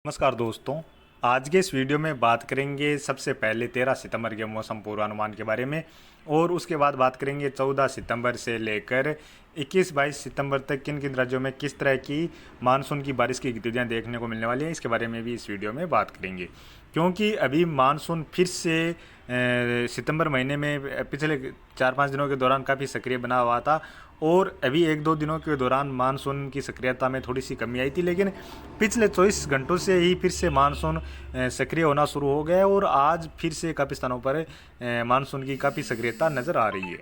नमस्कार दोस्तों। आज के इस वीडियो में बात करेंगे सबसे पहले 13 सितंबर के मौसम पूर्वानुमान के बारे में और उसके बाद बात करेंगे 14 सितंबर से लेकर 21-22 सितंबर तक किन किन राज्यों में किस तरह की मानसून की बारिश की गतिविधियां देखने को मिलने वाली हैं। इसके बारे में भी इस वीडियो में बात करेंगे क्योंकि अभी मानसून फिर से सितंबर महीने में पिछले 4-5 दिनों के दौरान काफ़ी सक्रिय बना हुआ था और अभी 1-2 दिनों के दौरान मानसून की सक्रियता में थोड़ी सी कमी आई थी, लेकिन पिछले 24 घंटों से ही फिर से मानसून सक्रिय होना शुरू हो गया और आज फिर से काफ़ी स्थानों पर मानसून की काफ़ी सक्रियता नज़र आ रही है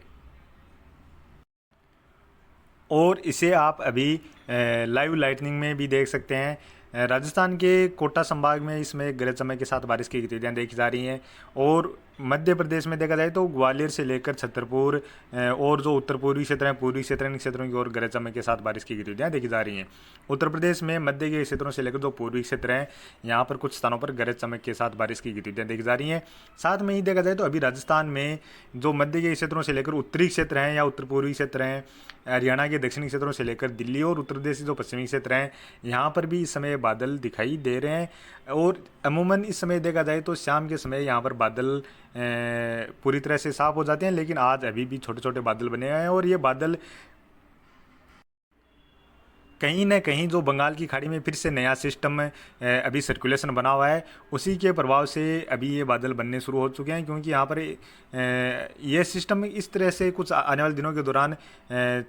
और इसे आप अभी लाइव लाइटनिंग में भी देख सकते हैं। राजस्थान के कोटा संभाग में इसमें गरज चमक के साथ बारिश की गतिविधियां देखी जा रही हैं और मध्य प्रदेश में देखा जाए तो ग्वालियर से लेकर छतरपुर और जो उत्तर पूर्वी क्षेत्र हैं, पूर्वी क्षेत्र इन क्षेत्रों की ओर गरज चमक के साथ बारिश की गतिविधियां देखी जा रही हैं। उत्तर प्रदेश में मध्य के क्षेत्रों से लेकर जो पूर्वी क्षेत्र हैं, यहाँ पर कुछ स्थानों पर गरज चमक के साथ बारिश की गतिविधियां देखी जा रही हैं। साथ में ही देखा जाए तो अभी राजस्थान में जो मध्य के क्षेत्रों से लेकर उत्तरी क्षेत्र हैं या उत्तर पूर्वी क्षेत्र हैं, हरियाणा के दक्षिणी क्षेत्रों से लेकर दिल्ली और उत्तर प्रदेश के जो पश्चिमी क्षेत्र हैं, यहाँ पर भी इस समय बादल दिखाई दे रहे हैं और अमूमन इस समय देखा जाए तो शाम के समय यहाँ पर बादल पूरी तरह से साफ हो जाते हैं, लेकिन आज अभी भी छोटे छोटे बादल बने हुए हैं और ये बादल कहीं ना कहीं जो बंगाल की खाड़ी में फिर से नया सिस्टम अभी सर्कुलेशन बना हुआ है, उसी के प्रभाव से अभी ये बादल बनने शुरू हो चुके हैं क्योंकि यहाँ पर ये सिस्टम इस तरह से कुछ आने वाले दिनों के दौरान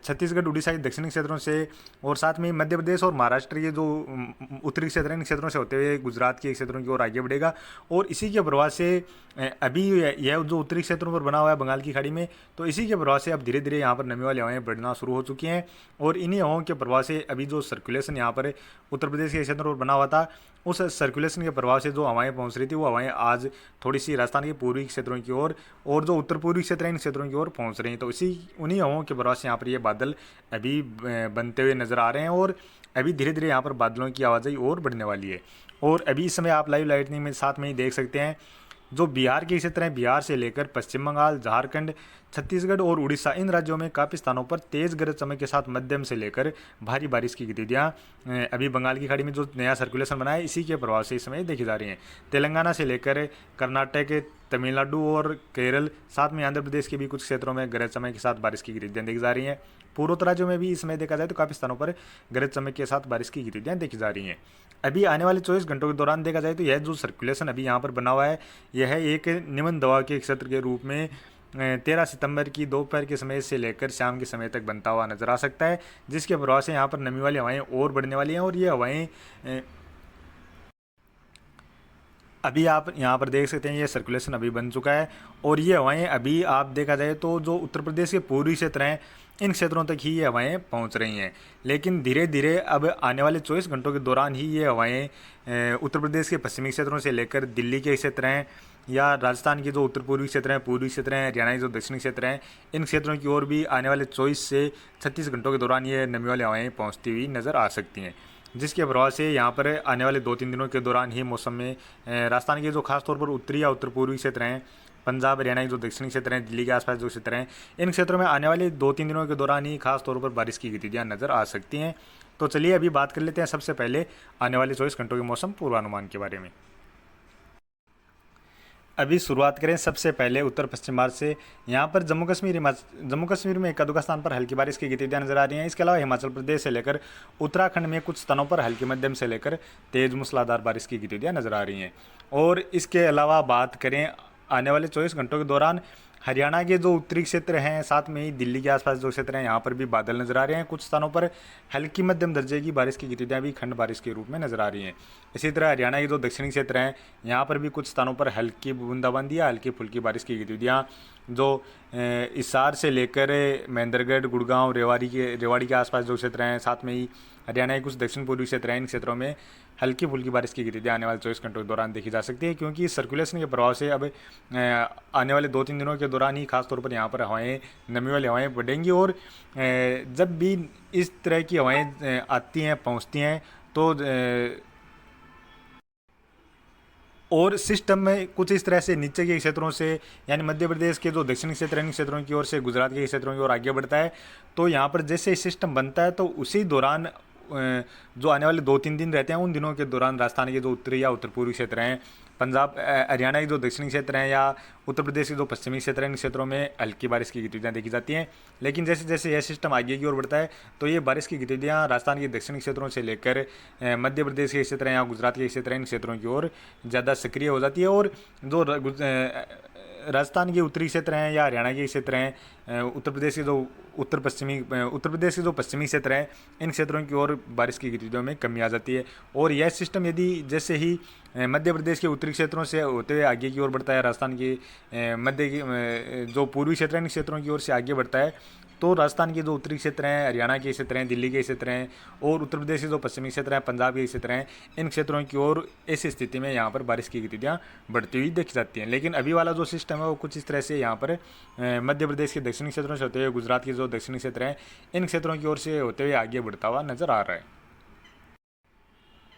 छत्तीसगढ़, उड़ीसा के दक्षिणी क्षेत्रों से और साथ में मध्य प्रदेश और महाराष्ट्र के जो उत्तरी क्षेत्र हैं, इन क्षेत्रों से होते हुए गुजरात के क्षेत्रों की ओर आगे बढ़ेगा और इसी के प्रभाव से अभी यह जो उत्तरी क्षेत्रों पर बना हुआ है बंगाल की खाड़ी में, तो इसी के प्रभाव से अब धीरे धीरे यहाँ पर नमी वाली हवाएं बढ़ना शुरू हो चुकी हैं और इन्हीं हवाओं के प्रभाव से अभी जो सर्कुलेशन यहाँ पर उत्तर प्रदेश के क्षेत्रों पर बना हुआ था, उस सर्कुलेशन के प्रभाव से जो हवाएं पहुँच रही थी वो हवाएं आज थोड़ी सी राजस्थान के पूर्वी क्षेत्रों की ओर और जो उत्तर पूर्वी क्षेत्र हैं इन क्षेत्रों की ओर पहुँच रही हैं। तो इसी उन्हीं हवाओं के प्रभाव से यहाँ पर ये बादल अभी बनते हुए नज़र आ रहे हैं और अभी धीरे धीरे यहाँ पर बादलों की आवाजाही और बढ़ने वाली है। और अभी इस समय आप लाइव लाइटनिंग में साथ में ही देख सकते हैं जो बिहार के क्षेत्र हैं, बिहार से लेकर पश्चिम बंगाल, झारखंड, छत्तीसगढ़ और उड़ीसा, इन राज्यों में काफ़ी स्थानों पर तेज़ गरज चमक के साथ मध्यम से लेकर भारी बारिश की गतिविधियाँ अभी बंगाल की खाड़ी में जो नया सर्कुलेशन बना है इसी के प्रभाव से इस समय देखी जा रही हैं। तेलंगाना से लेकर कर्नाटक, तमिलनाडु और केरल, साथ में आंध्र प्रदेश के भी कुछ क्षेत्रों में गरज चमक के साथ बारिश की गतिविधियाँ देखी जा रही हैं। पूर्वोत्तर राज्यों में भी इस समय देखा जाए तो काफ़ी स्थानों पर गरज चमक के साथ बारिश की गतिविधियाँ देखी जा रही हैं। अभी आने वाले 24 घंटों के दौरान देखा जाए तो यह जो सर्कुलेशन अभी यहाँ पर बना हुआ है, यह एक निम्न दबाव के क्षेत्र के रूप में 13 सितंबर की दोपहर के समय से लेकर शाम के समय तक बनता हुआ नजर आ सकता है, जिसके प्रभाव से यहाँ पर नमी वाली हवाएं और बढ़ने वाली हैं और ये हवाएं अभी आप यहाँ पर देख सकते हैं ये सर्कुलेशन अभी बन चुका है और ये हवाएं अभी आप देखा जाए तो जो उत्तर प्रदेश के पूर्वी क्षेत्र हैं इन क्षेत्रों तक ही ये हवाएं पहुँच रही हैं, लेकिन धीरे धीरे अब आने वाले 24 घंटों के दौरान ही ये हवाएं उत्तर प्रदेश के पश्चिमी क्षेत्रों से लेकर दिल्ली के क्षेत्र हैं या राजस्थान के जो उत्तर पूर्वी क्षेत्र हैं, पूर्वी क्षेत्र हैं, हरियाणा के जो दक्षिणी क्षेत्र हैं, इन क्षेत्रों की ओर भी आने वाले 24 से 36 घंटों के दौरान ये नमी वाली हवाएं पहुँचती हुई नज़र आ सकती हैं, जिसके प्रभाव से यहाँ पर आने वाले 2-3 दिनों के दौरान ही मौसम में राजस्थान के जो खासतौर पर उत्तरी या उत्तर पूर्वी क्षेत्र हैं, पंजाब, हरियाणा के जो दक्षिणी क्षेत्र हैं, दिल्ली के आसपास जो क्षेत्र हैं, इन क्षेत्रों में आने वाले 2-3 दिनों के दौरान ही खास तौर पर बारिश की गतिविधियाँ नज़र आ सकती हैं। तो चलिए अभी बात कर लेते हैं सबसे पहले आने वाले 24 घंटों के मौसम पूर्वानुमान के बारे में। अभी शुरुआत करें सबसे पहले उत्तर पश्चिम भारत से। यहाँ पर जम्मू कश्मीर में एक आध स्थान पर हल्की बारिश की गतिविधियाँ नजर आ रही हैं। इसके अलावा हिमाचल प्रदेश से लेकर उत्तराखंड में कुछ स्थानों पर हल्की मध्यम से लेकर तेज मूसलाधार बारिश की गतिविधियाँ नजर आ रही हैं। और इसके अलावा बात करें आने वाले 24 घंटों के दौरान हरियाणा के जो उत्तरी क्षेत्र हैं, साथ में ही दिल्ली के आसपास जो क्षेत्र हैं, यहाँ पर भी बादल नजर आ रहे हैं। कुछ स्थानों पर हल्की मध्यम दर्जे की बारिश की गतिविधियाँ भी खंड बारिश के रूप में नजर आ रही हैं। इसी तरह हरियाणा के जो दक्षिणी क्षेत्र हैं, यहाँ पर भी कुछ स्थानों पर हल्की बूंदाबांदी या हल्की फुल्की बारिश की गतिविधियाँ जो हिसार से लेकर महेंद्रगढ़, गुड़गांव, रेवाड़ी के आसपास जो क्षेत्र हैं, साथ में ही हरियाणा के कुछ दक्षिण पूर्वी क्षेत्र हैं, इन क्षेत्रों में हल्की फुल्की बारिश की गतिविधियाँ आने वाले 24 घंटों के दौरान देखी जा सकती है क्योंकि सर्कुलेशन के प्रभाव से अब आने वाले 2-3 दिनों के दौरान ही खासतौर पर यहाँ पर हवाएं, नमी वाली हवाएं बढ़ेंगी और जब भी इस तरह की हवाएं आती हैं, पहुँचती हैं तो और सिस्टम में कुछ इस तरह से नीचे के क्षेत्रों से यानी मध्य प्रदेश के जो दक्षिणी क्षेत्र हैं, इन क्षेत्रों की ओर से गुजरात के क्षेत्रों की ओर आगे बढ़ता है। तो यहाँ पर जैसे सिस्टम बनता है तो उसी दौरान जो आने वाले 2-3 दिन रहते हैं उन दिनों के दौरान राजस्थान के जो उत्तरी या उत्तर पूर्वी क्षेत्र हैं, पंजाब हरियाणा के जो दक्षिणी क्षेत्र हैं या उत्तर प्रदेश के जो पश्चिमी क्षेत्र हैं, इन क्षेत्रों में हल्की बारिश की गतिविधियाँ देखी जाती हैं। लेकिन जैसे जैसे यह सिस्टम आगे की ओर बढ़ता है तो ये बारिश की गतिविधियाँ राजस्थान के दक्षिणी क्षेत्रों से लेकर मध्य प्रदेश के क्षेत्र हैं या गुजरात के क्षेत्र हैं, इन क्षेत्रों की ओर ज़्यादा सक्रिय हो जाती है। और जो राजस्थान के उत्तरी क्षेत्र हैं या हरियाणा के क्षेत्र हैं, उत्तर प्रदेश के जो उत्तर प्रदेश के जो पश्चिमी क्षेत्र हैं, इन क्षेत्रों की ओर बारिश की गतिविधियों में कमी आ जाती है। और यह सिस्टम यदि जैसे ही मध्य प्रदेश के उत्तरी क्षेत्रों से होते हुए आगे की ओर बढ़ता है, राजस्थान के मध्य की जो पूर्वी क्षेत्र हैं, इन क्षेत्रों की ओर से आगे बढ़ता है, तो राजस्थान के जो उत्तरी क्षेत्र हैं, हरियाणा के क्षेत्र हैं, दिल्ली के क्षेत्र हैं और उत्तर प्रदेश के जो पश्चिमी क्षेत्र हैं, पंजाब के क्षेत्र हैं, इन क्षेत्रों की ओर ऐसी स्थिति में यहाँ पर बारिश की गतिविधियाँ बढ़ती हुई देखी जाती हैं। लेकिन अभी वाला जो सिस्टम है वो कुछ इस तरह से यहाँ पर मध्य प्रदेश के दक्षिणी क्षेत्रों से होते हुए गुजरात के जो दक्षिणी क्षेत्र हैं, इन क्षेत्रों की ओर से होते हुए आगे बढ़ता हुआ नजर आ रहा है।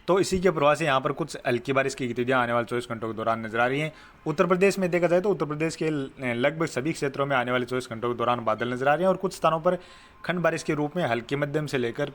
तो इसी के प्रभाव से यहाँ पर कुछ हल्की बारिश की गतिविधियाँ आने वाले 24 घंटों के दौरान नजर आ रही हैं। उत्तर प्रदेश में देखा जाए तो उत्तर प्रदेश के लगभग सभी क्षेत्रों में आने वाले 24 घंटों के दौरान बादल नजर आ रहे हैं और कुछ स्थानों पर खंड बारिश के रूप में हल्की मध्यम से लेकर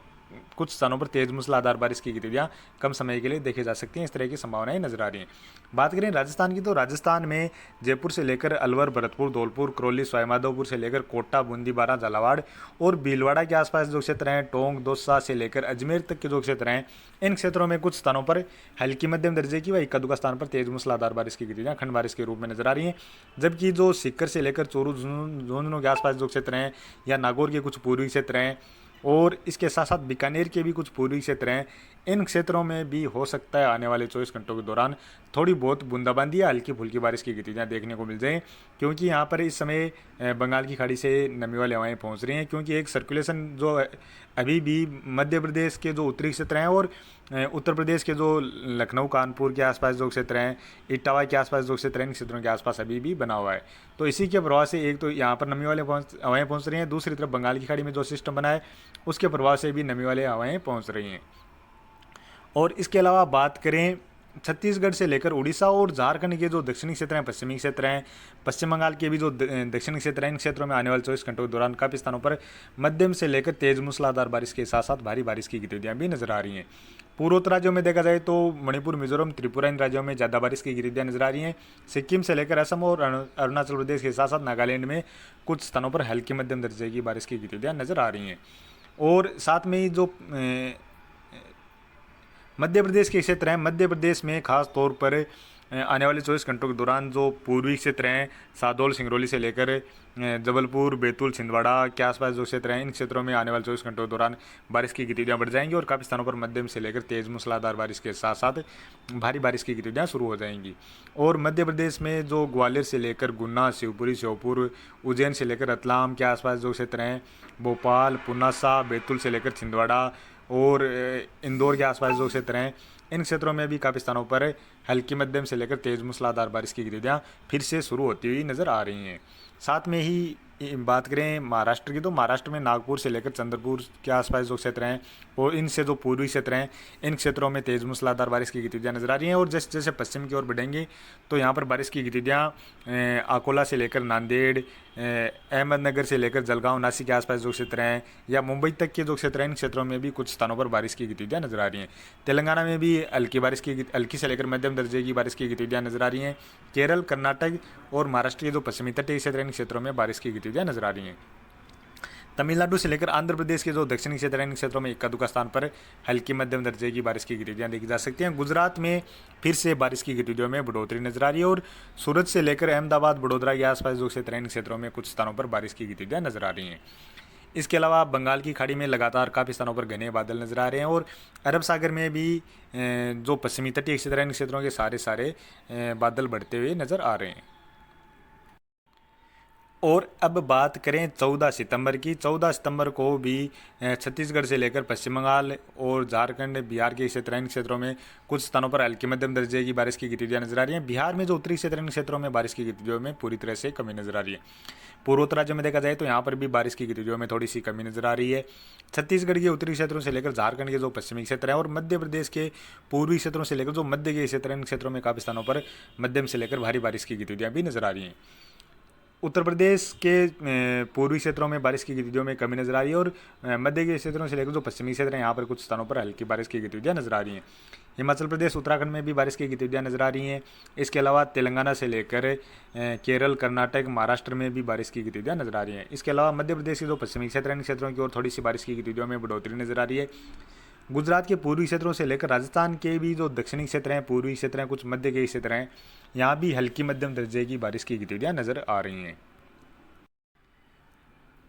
कुछ स्थानों पर तेज मूसलाधार बारिश की गतिविधियाँ कम समय के लिए देखी जा सकती हैं। इस तरह की संभावनाएं नजर आ रही हैं। बात करें राजस्थान की, तो राजस्थान में जयपुर से लेकर अलवर, भरतपुर, धौलपुर, करौली, सवाईमाधोपुर से लेकर कोटा, बूंदी, बारां, झालावाड़ और भीलवाड़ा के आसपास जो क्षेत्र हैं, टोंक, दौसा से लेकर अजमेर तक के जो क्षेत्र हैं, इन क्षेत्रों में कुछ स्थानों पर हल्की मध्यम दर्जे की व इक्का दुक्का स्थान पर तेज मूसलाधार बारिश की गतिविधियाँ खंड बारिश के रूप में नजर आ रही हैं। जबकि जो सीकर से लेकर चोरू, झुंझुनू के आसपास जो क्षेत्र हैं या नागौर के कुछ पूर्वी क्षेत्र हैं और इसके साथ साथ बीकानेर के भी कुछ पूर्वी क्षेत्र हैं, इन क्षेत्रों में भी हो सकता है आने वाले 24 घंटों के दौरान थोड़ी बहुत बूंदाबांदी या हल्की फुल्की बारिश की गतिविधियाँ देखने को मिल जाएँ, क्योंकि यहाँ पर इस समय बंगाल की खाड़ी से नमी वाली हवाएं पहुँच रही हैं। क्योंकि एक सर्कुलेशन जो अभी भी मध्य प्रदेश के जो उत्तरी क्षेत्र हैं और उत्तर प्रदेश के जो लखनऊ, कानपुर के आसपास जो क्षेत्र हैं, इटावा के आसपास जो क्षेत्र हैं, इन क्षेत्रों के आसपास अभी भी बना हुआ है। तो इसी के प्रभाव से एक तो यहाँ पर नमी वाले हवाएं पहुँच रही हैं, दूसरी तरफ बंगाल की खाड़ी में जो सिस्टम बना है उसके प्रभाव से भी नमी वाले हवाएं पहुँच रही हैं। और इसके अलावा बात करें छत्तीसगढ़ से लेकर उड़ीसा और झारखंड के जो दक्षिणी क्षेत्र हैं, पश्चिमी क्षेत्र हैं, पश्चिम बंगाल के भी जो दक्षिणी क्षेत्र हैं, इन क्षेत्रों में आने वाले 24 घंटों के दौरान काफ़ी स्थानों पर मध्यम से लेकर तेज मूसलाधार बारिश के साथ साथ भारी बारिश की गतिविधियाँ भी नजर आ रही हैं। पूर्वोत्तर राज्यों में देखा जाए तो मणिपुर, मिजोरम, त्रिपुरा, इन राज्यों में ज़्यादा बारिश की गतिविधियाँ नजर आ रही हैं। सिक्किम से लेकर असम और अरुणाचल प्रदेश के साथ साथ नागालैंड में कुछ स्थानों पर हल्की मध्यम दर्जे की बारिश की गतिविधियाँ नजर आ रही हैं। और साथ में ही जो मध्य प्रदेश के क्षेत्र हैं, मध्य प्रदेश में खास तौर पर आने वाले 24 घंटों के दौरान जो पूर्वी क्षेत्र हैं, सादौल, सिंगरौली से लेकर जबलपुर, बैतूल, छिंदवाड़ा के आसपास जो क्षेत्र हैं, इन क्षेत्रों में आने वाले 24 घंटों के दौरान बारिश की गतिविधियाँ बढ़ जाएंगी और काफ़ी स्थानों पर मध्यम से लेकर तेज मूसलाधार बारिश के साथ साथ भारी बारिश की गतिविधियाँ शुरू हो जाएंगी। और मध्य प्रदेश में जो ग्वालियर से लेकर गुन्ना, शिवपुरी, श्योपुर, उज्जैन से लेकर रतलाम के आसपास जो क्षेत्र हैं, भोपाल, पुनासा, बैतूल से लेकर छिंदवाड़ा और इंदौर के आसपास जो क्षेत्र हैं, इन क्षेत्रों में भी काफ़ी स्थानों पर हल्की मध्यम से लेकर तेज मूसलाधार बारिश की गतिविधियाँ फिर से शुरू होती हुई नज़र आ रही हैं। साथ में ही बात करें महाराष्ट्र की, तो महाराष्ट्र में नागपुर से लेकर चंद्रपुर के आसपास जो क्षेत्र हैं और इनसे जो पूर्वी क्षेत्र हैं, इन क्षेत्रों में तेज मूसलाधार बारिश की गतिविधियाँ नजर आ रही हैं। और जैसे जैसे पश्चिम की ओर बढ़ेंगे तो यहाँ पर बारिश की गतिविधियाँ अकोला से लेकर नांदेड़, अहमदनगर से लेकर जलगांव, नासिक के आसपास जो क्षेत्र हैं या मुंबई तक के जो क्षेत्र हैं, इन क्षेत्रों में भी कुछ स्थानों पर बारिश की गतिविधियाँ नजर आ रही हैं। तेलंगाना में भी हल्की से लेकर मध्यम दर्जे की बारिश की गतिविधियाँ नजर आ रही हैं। केरल, कर्नाटक और महाराष्ट्र के जो पश्चिमी तटीय क्षेत्र हैं, इन क्षेत्रों में बारिश की गतिविधियाँ नजर आ रही हैं। तमिलनाडु से लेकर आंध्र प्रदेश के जो दक्षिणी क्षेत्र हैं, इन क्षेत्रों में इक्का दुक्का स्थान पर हल्की मध्यम दर्जे की बारिश की गतिविधियाँ देखी जा सकती हैं। गुजरात में फिर से बारिश की गतिविधियों में बढ़ोतरी नजर आ रही है और सूरत से लेकर अहमदाबाद, वडोदरा के आसपास जो क्षेत्र हैं, इन क्षेत्रों में कुछ स्थानों पर बारिश की गतिविधियाँ नजर आ रही हैं। इसके अलावा बंगाल की खाड़ी में लगातार काफ़ी स्थानों पर घने बादल नजर आ रहे हैं और अरब सागर में भी जो पश्चिमी तटीय क्षेत्र हैं, इन क्षेत्रों के सारे बादल बढ़ते हुए नजर आ रहे हैं। और अब बात करें 14 सितंबर की, 14 सितंबर को भी छत्तीसगढ़ से लेकर पश्चिम बंगाल और झारखंड, बिहार के क्षेत्र हैं, इन क्षेत्रों में कुछ स्थानों पर हल्की मध्यम दर्जे की बारिश की गतिविधियाँ नजर आ रही हैं। बिहार में जो उत्तरी क्षेत्र हैं, इन क्षेत्रों में बारिश की गतिविधियों में पूरी तरह से कमी नजर आ रही है। पूर्वोत्तर राज्यों में देखा जाए तो यहाँ पर भी बारिश की गतिविधियों में थोड़ी सी कमी नजर आ रही है। छत्तीसगढ़ के उत्तरी क्षेत्रों से लेकर झारखंड के जो पश्चिमी क्षेत्र हैं और मध्य प्रदेश के पूर्वी क्षेत्रों से लेकर जो मध्य के क्षेत्र हैं, इन क्षेत्रों में काफ़ी स्थानों पर मध्यम से लेकर भारी बारिश की गतिविधियाँ भी नजर आ रही हैं। उत्तर प्रदेश के पूर्वी क्षेत्रों में बारिश की गतिविधियों में कमी नजर आ रही है और मध्य के क्षेत्रों से लेकर जो पश्चिमी क्षेत्र हैं यहाँ पर कुछ स्थानों पर हल्की बारिश की गतिविधियाँ नजर आ रही हैं। हिमाचल प्रदेश उत्तराखंड में भी बारिश की गतिविधियाँ नजर आ रही हैं। इसके अलावा तेलंगाना से लेकर केरल कर्नाटक महाराष्ट्र में भी बारिश की गतिविधियाँ नजर आ रही हैं। इसके अलावा मध्य प्रदेश के जो पश्चिमी क्षेत्र हैं इन क्षेत्रों की ओर थोड़ी सी बारिश की गतिविधियों में बढ़ोतरी नजर आ रही है। गुजरात के पूर्वी क्षेत्रों से लेकर राजस्थान के भी जो दक्षिणी क्षेत्र हैं, पूर्वी क्षेत्र हैं, कुछ मध्य के क्षेत्र हैं, यहाँ भी हल्की मध्यम दर्जे की बारिश की गतिविधियाँ नजर आ रही हैं।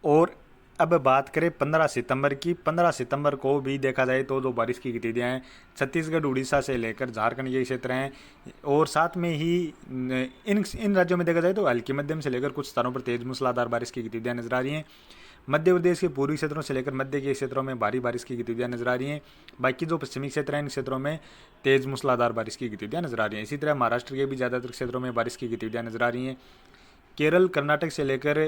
और अब बात करें 15 सितंबर की। 15 सितंबर को भी देखा जाए तो जो बारिश की गतिविधियाँ हैं छत्तीसगढ़ उड़ीसा से लेकर झारखंड के क्षेत्र हैं और साथ में ही इन राज्यों में देखा जाए तो हल्की मध्यम से लेकर कुछ स्थानों पर तेज मूसलाधार बारिश की गतिविधियाँ नजर आ रही हैं। मध्य प्रदेश के पूर्वी क्षेत्रों से लेकर मध्य के क्षेत्रों में भारी बारिश की गतिविधियाँ नजर आ रही हैं। बाकी जो पश्चिमी क्षेत्र हैं इन क्षेत्रों में तेज मूसलाधार बारिश की गतिविधियाँ नजर आ रही हैं। इसी तरह महाराष्ट्र के भी ज़्यादातर क्षेत्रों में बारिश की गतिविधियाँ नजर आ रही हैं। केरल कर्नाटक से लेकर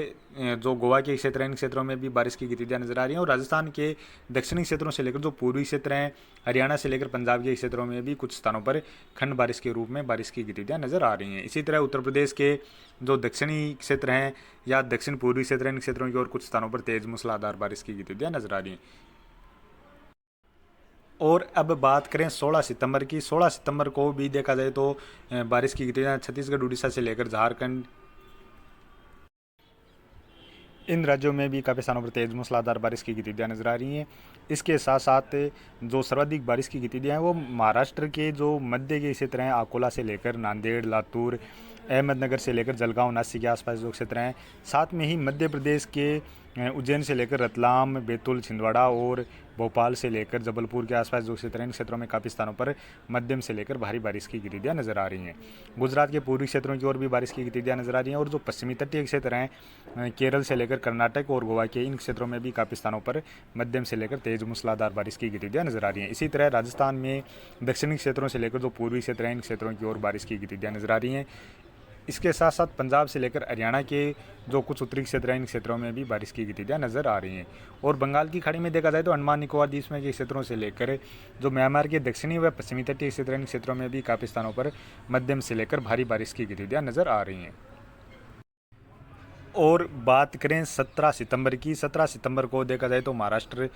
जो गोवा के क्षेत्र हैं इन क्षेत्रों में भी बारिश की गतिविधियाँ नजर आ रही हैं और राजस्थान के दक्षिणी क्षेत्रों से लेकर जो पूर्वी क्षेत्र हैं हरियाणा से लेकर पंजाब के क्षेत्रों में भी कुछ स्थानों पर खंड बारिश के रूप में बारिश की गतिविधियाँ नजर आ रही हैं। इसी तरह उत्तर प्रदेश के जो दक्षिणी क्षेत्र हैं या दक्षिण पूर्वी क्षेत्र हैं इन क्षेत्रों की ओर कुछ स्थानों पर तेज मूसलाधार बारिश की गतिविधियाँ नजर आ रही हैं। और अब बात करें 16 सितंबर की। 16 सितंबर को भी देखा जाए तो बारिश की गतिविधियाँ छत्तीसगढ़ उड़ीसा से लेकर झारखंड इन राज्यों में भी काफ़ी स्थानों पर तेज मूसलाधार बारिश की गतिविधियाँ नजर आ रही हैं। इसके साथ साथ जो सर्वाधिक बारिश की गतिविधियाँ हैं वो महाराष्ट्र के जो मध्य के क्षेत्र हैं अकोला से लेकर नांदेड़, लातूर, अहमदनगर से लेकर जलगांव, नासिक के आसपास जो क्षेत्र हैं, साथ में ही मध्य प्रदेश के उज्जैन से लेकर रतलाम, बैतूल, छिंदवाड़ा और भोपाल से लेकर जबलपुर के आसपास जो क्षेत्र हैं इन क्षेत्रों में काफ़ी स्थानों पर मध्यम से लेकर भारी बारिश की गतिविधियाँ नजर आ रही हैं। गुजरात के पूर्वी क्षेत्रों की ओर भी बारिश की गतिविधियाँ नजर आ रही हैं और जो पश्चिमी तटीय क्षेत्र हैं केरल से लेकर कर्नाटक और गोवा के इन क्षेत्रों में भी काफ़ी स्थानों पर मध्यम से लेकर तेज मूसलाधार बारिश की गतिविधियाँ नजर आ रही हैं। इसी तरह राजस्थान में दक्षिणी क्षेत्रों से लेकर जो पूर्वी क्षेत्र हैं इन क्षेत्रों की ओर बारिश की गतिविधियाँ नजर आ रही हैं। इसके साथ साथ पंजाब से लेकर हरियाणा के जो कुछ उत्तरी क्षेत्र हैं इन क्षेत्रों में भी बारिश की गतिविधियाँ नजर आ रही हैं। और बंगाल की खाड़ी में देखा जाए तो अंडमान निकोबार द्वीप समूह के क्षेत्रों से लेकर जो म्यांमार के दक्षिणी व पश्चिमी तटीय क्षेत्र इन क्षेत्रों में भी काफ़ी स्थानों पर मध्यम से लेकर भारी बारिश की गतिविधियाँ नजर आ रही हैं। और बात करें 17 सितंबर की। 17 सितंबर को देखा जाए तो महाराष्ट्र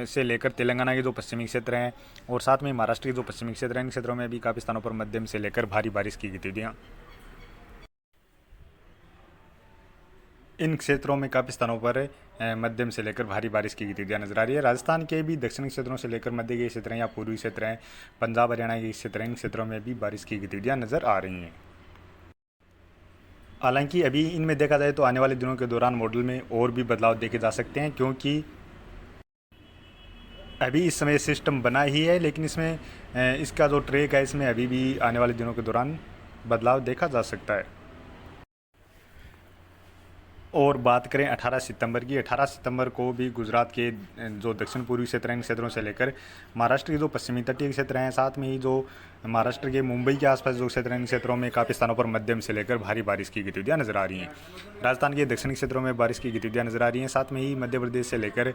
से लेकर तेलंगाना के जो पश्चिमी क्षेत्र हैं और साथ में महाराष्ट्र के जो पश्चिमी क्षेत्र हैं इन क्षेत्रों में भी काफ़ी स्थानों पर मध्यम से लेकर भारी बारिश की गतिविधियाँ इन क्षेत्रों में काफ़ी स्थानों पर मध्यम से लेकर भारी बारिश की गतिविधियाँ नजर आ रही है। राजस्थान के भी दक्षिणी क्षेत्रों से लेकर मध्य के क्षेत्र हैं या पूर्वी क्षेत्र हैं, पंजाब हरियाणा के क्षेत्र हैं, इन क्षेत्रों में भी बारिश की गतिविधियाँ नजर आ रही हैं। हालांकि अभी इनमें देखा जाए तो आने वाले दिनों के दौरान मॉडल में और भी बदलाव देखे जा सकते हैं, क्योंकि अभी इस समय सिस्टम बना ही है, लेकिन इसमें इसका जो ट्रैक है इसमें अभी भी आने वाले दिनों के दौरान बदलाव देखा जा सकता है। और बात करें 18 सितंबर की। 18 सितंबर को भी गुजरात के जो दक्षिण पूर्वी क्षेत्र हैं इन क्षेत्रों से लेकर महाराष्ट्र के जो पश्चिमी तटीय क्षेत्र हैं, साथ में ही जो महाराष्ट्र के मुंबई के आसपास जो क्षेत्र हैं इन क्षेत्रों में काफ़ी स्थानों पर मध्यम से लेकर भारी बारिश की गतिविधियाँ नजर आ रही हैं। राजस्थान के दक्षिणी क्षेत्रों में बारिश की गतिविधियाँ नजर आ रही हैं। साथ में ही मध्य प्रदेश से लेकर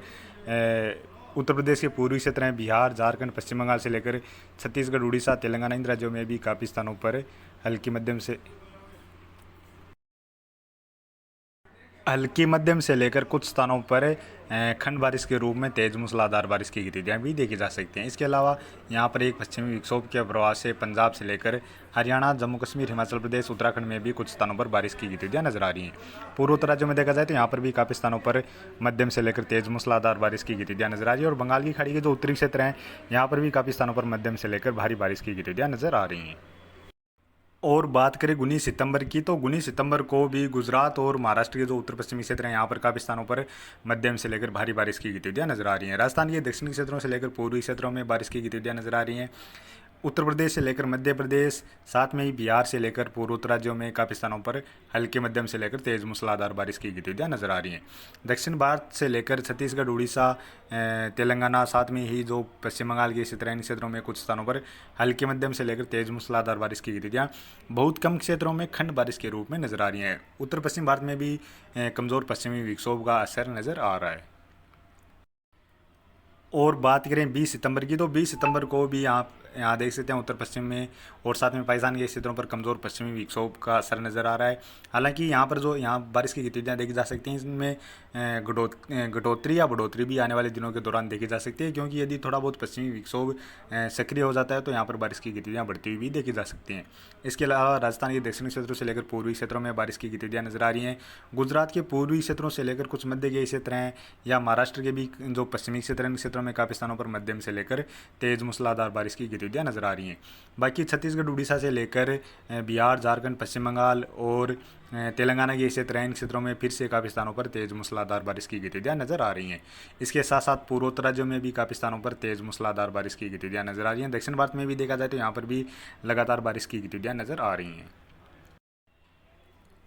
उत्तर प्रदेश के पूर्वी क्षेत्र हैं, बिहार, झारखंड, पश्चिम बंगाल से लेकर छत्तीसगढ़, उड़ीसा, तेलंगाना इन राज्यों में भी काफ़ी स्थानों पर हल्की मध्यम से लेकर कुछ स्थानों पर खंड बारिश के रूप में तेज मूसलाधार बारिश की गतिविधियाँ भी देखी जा सकती हैं। इसके अलावा यहाँ पर एक पश्चिमी विक्षोभ के प्रभाव से पंजाब से लेकर हरियाणा, जम्मू कश्मीर, हिमाचल प्रदेश, उत्तराखंड में भी कुछ स्थानों पर बारिश की गतिविधियाँ नजर आ रही हैं। पूर्वोत्तर राज्यों में देखा जाए तो यहाँ पर भी काफ़ी स्थानों पर मध्यम से लेकर तेज मूसलाधार बारिश की गतिविधियाँ नजर आ रही है। और बंगाल की खाड़ी के जो उत्तरी क्षेत्र हैं यहाँ पर भी काफ़ी स्थानों पर मध्यम से लेकर भारी बारिश की गतिविधियाँ नजर आ रही हैं। और बात करें 19 सितंबर की, तो 19 सितंबर को भी गुजरात और महाराष्ट्र के जो उत्तर पश्चिमी क्षेत्र हैं यहाँ पर काफ़ी स्थानों पर मध्यम से लेकर भारी बारिश की गतिविधियाँ नजर आ रही हैं। राजस्थान के दक्षिणी क्षेत्रों से लेकर पूर्वी क्षेत्रों में बारिश की गतिविधियाँ नजर आ रही हैं। उत्तर प्रदेश से लेकर मध्य प्रदेश, साथ में ही बिहार से लेकर पूर्वोत्तर राज्यों में काफ़ी स्थानों पर हल्के मध्यम से लेकर तेज मूसलाधार बारिश की गतिविधियाँ नजर आ रही हैं। दक्षिण भारत से लेकर छत्तीसगढ़, उड़ीसा, तेलंगाना, साथ में ही जो पश्चिम बंगाल के क्षेत्र हैं इन क्षेत्रों में कुछ स्थानों पर हल्के मध्यम से लेकर तेज मूसलाधार बारिश की गतिविधियाँ बहुत कम क्षेत्रों में खंड बारिश के रूप में नजर आ रही हैं। उत्तर पश्चिम भारत में भी कमज़ोर पश्चिमी विक्षोभ का असर नजर आ रहा है। और बात करें 20 सितंबर की, तो 20 सितंबर को भी यहाँ देख सकते हैं उत्तर पश्चिम में और साथ में पाकिस्तान के क्षेत्रों पर कमज़ोर पश्चिमी विक्षोभ का असर नज़र आ रहा है। हालांकि यहाँ पर जो यहाँ बारिश की गतिविधियाँ देखी जा सकती हैं, इसमें घटोतरी या बढ़ोतरी भी आने वाले दिनों के दौरान देखी जा सकती है, क्योंकि यदि थोड़ा बहुत पश्चिमी विक्षोभ सक्रिय हो जाता है तो यहाँ पर बारिश की गतिविधियाँ बढ़ती हुई भी देखी जा सकती हैं। इसके अलावा राजस्थान के दक्षिणी क्षेत्रों से लेकर पूर्वी क्षेत्रों में बारिश की गतिविधियाँ नजर आ रही हैं। गुजरात के पूर्वी क्षेत्रों से लेकर कुछ मध्य के क्षेत्र हैं या महाराष्ट्र के भी जो पश्चिमी क्षेत्र हैं, इन क्षेत्रों में काफ़ी स्थानों पर मध्यम से लेकर तेज मूसलाधार बारिश की गतिविधियाँ नजर आ रही हैं। बाकी छत्तीसगढ़ उड़ीसा से लेकर बिहार, झारखंड, पश्चिम बंगाल और तेलंगाना के क्षेत्र हैं, इन क्षेत्रों में फिर से काफ़ी स्थानों पर तेज मूसलाधार बारिश की गतिविधियाँ नजर आ रही हैं। इसके साथ साथ पूर्वोत्तर राज्यों में भी काफ़ी स्थानों पर तेज मूसलाधार बारिश की गतिविधियाँ नजर आ रही हैं। दक्षिण भारत में भी देखा जाए तो यहाँ पर भी लगातार बारिश की गतिविधियाँ नजर आ रही हैं।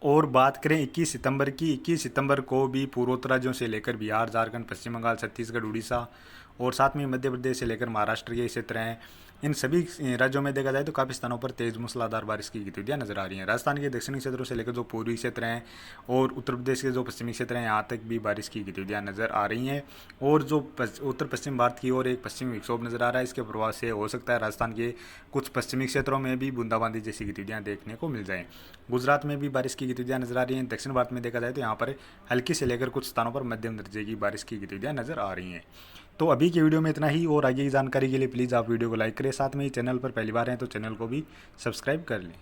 और बात करें 21 सितंबर की, 21 सितंबर को भी पूर्वोत्तर राज्यों से लेकर बिहार, झारखंड, पश्चिम बंगाल, छत्तीसगढ़, उड़ीसा और साथ में मध्य प्रदेश से लेकर महाराष्ट्र के क्षेत्र हैं, इन सभी राज्यों में देखा जाए तो काफ़ी स्थानों पर तेज मूसलाधार बारिश की गतिविधियाँ नजर आ रही हैं। राजस्थान के दक्षिणी क्षेत्रों से लेकर जो पूर्वी क्षेत्र हैं और उत्तर प्रदेश के जो पश्चिमी क्षेत्र हैं, यहाँ तक भी बारिश की गतिविधियाँ नजर आ रही हैं। और जो उत्तर पश्चिम भारत की ओर एक पश्चिमी विक्षोभ नजर आ रहा है, इसके प्रभाव से हो सकता है राजस्थान के कुछ पश्चिमी क्षेत्रों में भी बूंदाबांदी जैसी गतिविधियाँ देखने को मिल जाएँ। गुजरात में भी बारिश की गतिविधियाँ नजर आ रही हैं। दक्षिण भारत में देखा जाए तो यहाँ पर हल्की से लेकर कुछ स्थानों पर मध्यम दर्जे की बारिश की गतिविधियाँ नजर आ रही हैं। तो अभी की वीडियो में इतना ही, और आगे की जानकारी के लिए प्लीज़ आप वीडियो को लाइक करें, साथ में ही चैनल पर पहली बार हैं तो चैनल को भी सब्सक्राइब कर लें।